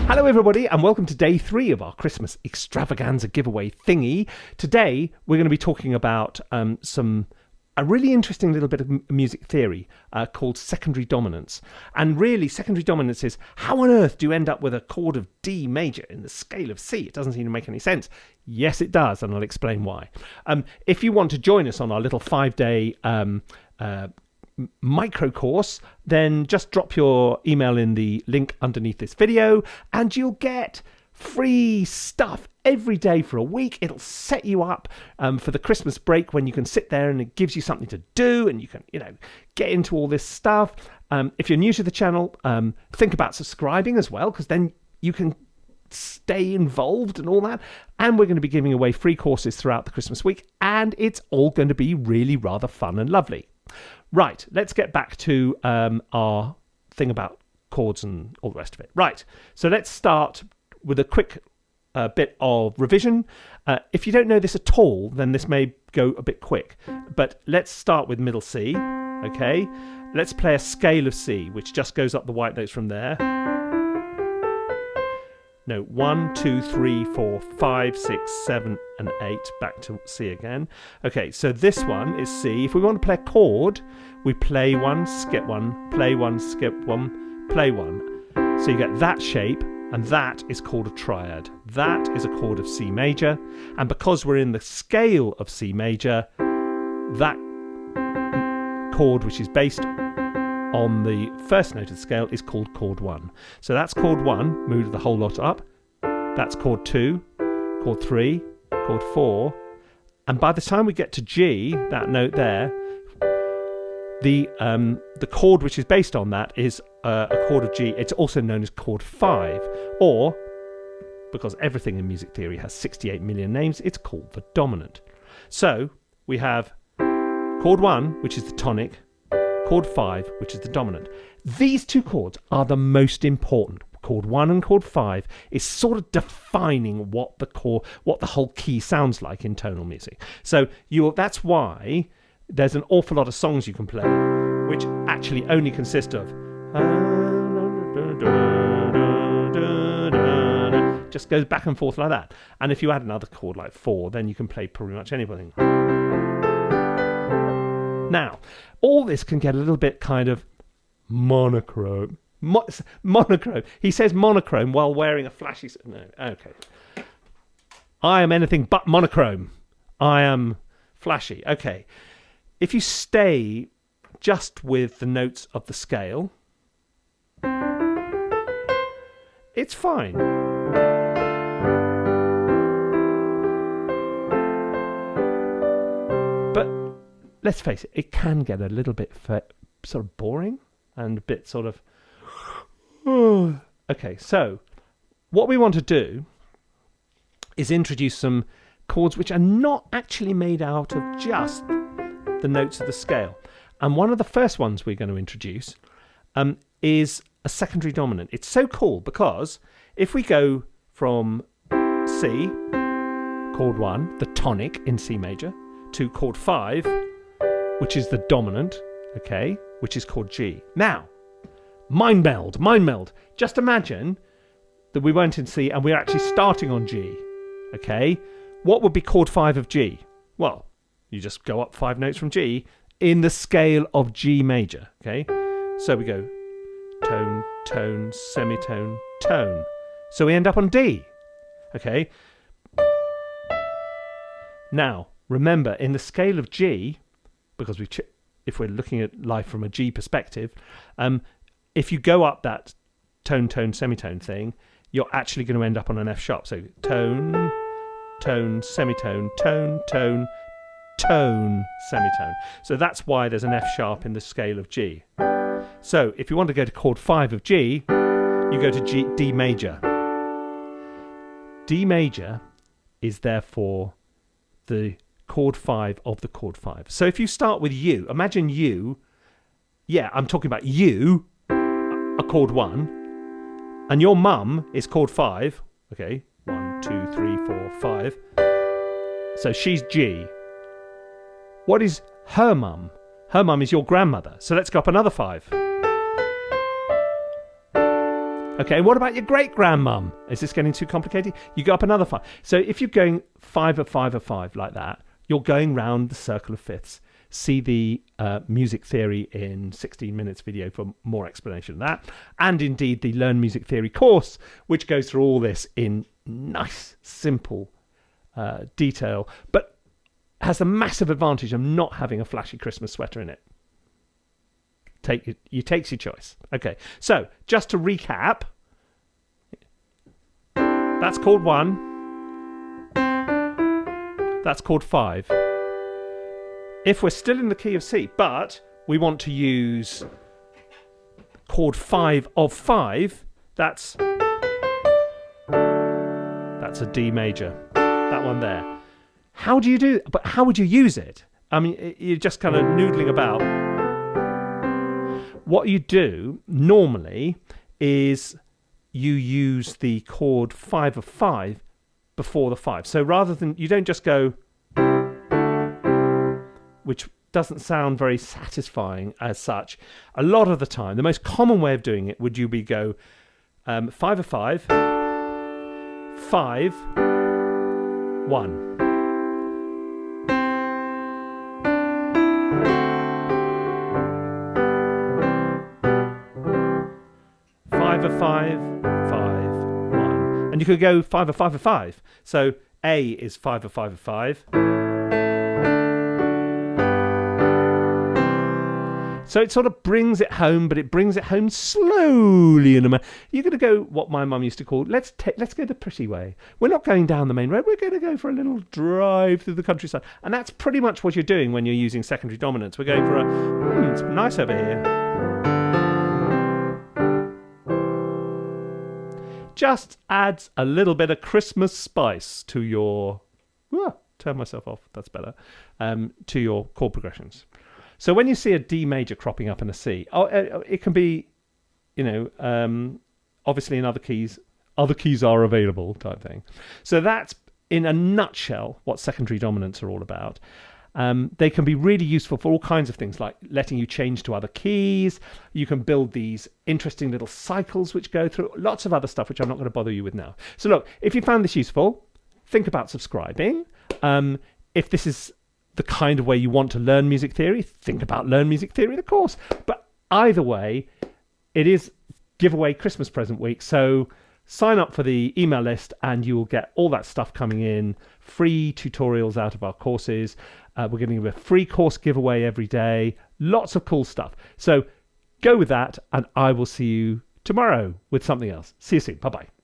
Hello everybody and welcome to day 3 of our Christmas extravaganza giveaway thingy. Today we're going to be talking about a really interesting little bit of music theory called secondary dominance. And really secondary dominance is how on earth do you end up with a chord of D major in the scale of C? It doesn't seem to make any sense. Yes it does, and I'll explain why. If you want to join us on our little 5-day micro course, then just drop your email in the link underneath this video and you'll get free stuff every day for a week. It'll set you up for the Christmas break when you can sit there and it gives you something to do and you can, get into all this stuff. If you're new to the channel, think about subscribing as well, because then you can stay involved and all that. And we're going to be giving away free courses throughout the Christmas week, and it's all going to be really rather fun and lovely. Right, let's get back to our thing about chords and all the rest of it. Right, so let's start with a quick bit of revision. If you don't know this at all, then this may go a bit quick. But let's start with middle C, okay? Let's play a scale of C, which just goes up the white notes from there. No, 1, 2, 3, 4, 5, 6, 7, and 8. Back to C again. Okay, so this one is C. If we want to play a chord, we play 1, skip 1, play 1, skip 1, play 1. So you get that shape, and that is called a triad. That is a chord of C major, and because we're in the scale of C major, that chord, which is based on the first note of the scale, is called chord 1. So that's chord 1, move the whole lot up. That's chord 2, chord 3, chord 4. And by the time we get to G, that note there, the chord which is based on that is a chord of G. It's also known as chord 5, or, because everything in music theory has 68 million names, it's called the dominant. So we have chord 1, which is the tonic, chord 5, which is the dominant. These two chords are the most important. Chord 1 and chord 5 is sort of defining what the whole key sounds like in tonal music. So that's why there's an awful lot of songs you can play which actually only consist of just goes back and forth like that. And if you add another chord like 4, then you can play pretty much anything. Now, all this can get a little bit kind of monochrome. Monochrome. He says monochrome while wearing a flashy... No, okay. I am anything but monochrome. I am flashy. Okay. If you stay just with the notes of the scale, it's fine. But let's face it, it can get a little bit sort of boring and a bit sort of... Okay, so what we want to do is introduce some chords which are not actually made out of just the notes of the scale. And one of the first ones we're going to introduce is a secondary dominant. It's so cool because if we go from C, chord 1, the tonic in C major, to chord 5, which is the dominant, okay, which is chord G. Now, mind meld. Just imagine that we weren't in C and we're actually starting on G, okay? What would be chord 5 of G? Well, you just go up 5 notes from G in the scale of G major, okay? So we go tone, tone, semitone, tone. So we end up on D, okay? Now, remember, in the scale of G, because if we're looking at life from a G perspective, if you go up that tone, tone, semitone thing, you're actually going to end up on an F sharp. So tone, tone, semitone, tone, tone, tone, semitone. So that's why there's an F sharp in the scale of G. So if you want to go to chord 5 of G, you go to D major. D major is therefore the chord 5 of the chord 5. So if you start with U, imagine U, yeah, I'm talking about U, a chord 1, and your mum is chord 5, okay, 1, 2, 3, 4, 5. So she's G. What is her mum? Her mum is your grandmother. So let's go up another 5. Okay, what about your great-grandmum? Is this getting too complicated? You go up another 5. So if you're going 5 of 5 of 5 like that, you're going round the circle of fifths. See the music theory in 16 minutes video for more explanation of that. And indeed the Learn Music Theory course, which goes through all this in nice, simple detail, but has the massive advantage of not having a flashy Christmas sweater in it. You takes your choice. Okay, so just to recap, that's chord 1. That's chord 5. If we're still in the key of C, but we want to use chord 5 of 5, that's a D major. That one there. How do you do? But how would you use it? I mean, you're just kind of noodling about. What you do normally is you use the chord 5 of 5 before the 5. So rather than, you don't just go, which doesn't sound very satisfying as such. A lot of the time, the most common way of doing it would be go 5 of 5, 5, 1. 5 of 5, 5, 1. And you could go 5 of 5 of 5. So A is 5 of 5 of 5. So it sort of brings it home, but it brings it home slowly. You're going to go what my mum used to call, let's go the pretty way. We're not going down the main road. We're going to go for a little drive through the countryside. And that's pretty much what you're doing when you're using secondary dominants. We're going for it's nice over here. Just adds a little bit of Christmas spice to your... turn myself off, that's better. To your chord progressions. So when you see a D major cropping up in a C, it can be, obviously in other keys are available type thing. So that's, in a nutshell, what secondary dominants are all about. They can be really useful for all kinds of things, like letting you change to other keys. You can build these interesting little cycles which go through lots of other stuff, which I'm not going to bother you with now. So look, if you found this useful, think about subscribing. If this is the kind of way you want to learn music theory, think about Learn Music Theory, the course. But either way, it is giveaway Christmas present week. So sign up for the email list and you will get all that stuff coming in, free tutorials out of our courses. We're going to give a free course giveaway every day. Lots of cool stuff. So go with that and I will see you tomorrow with something else. See you soon. Bye-bye.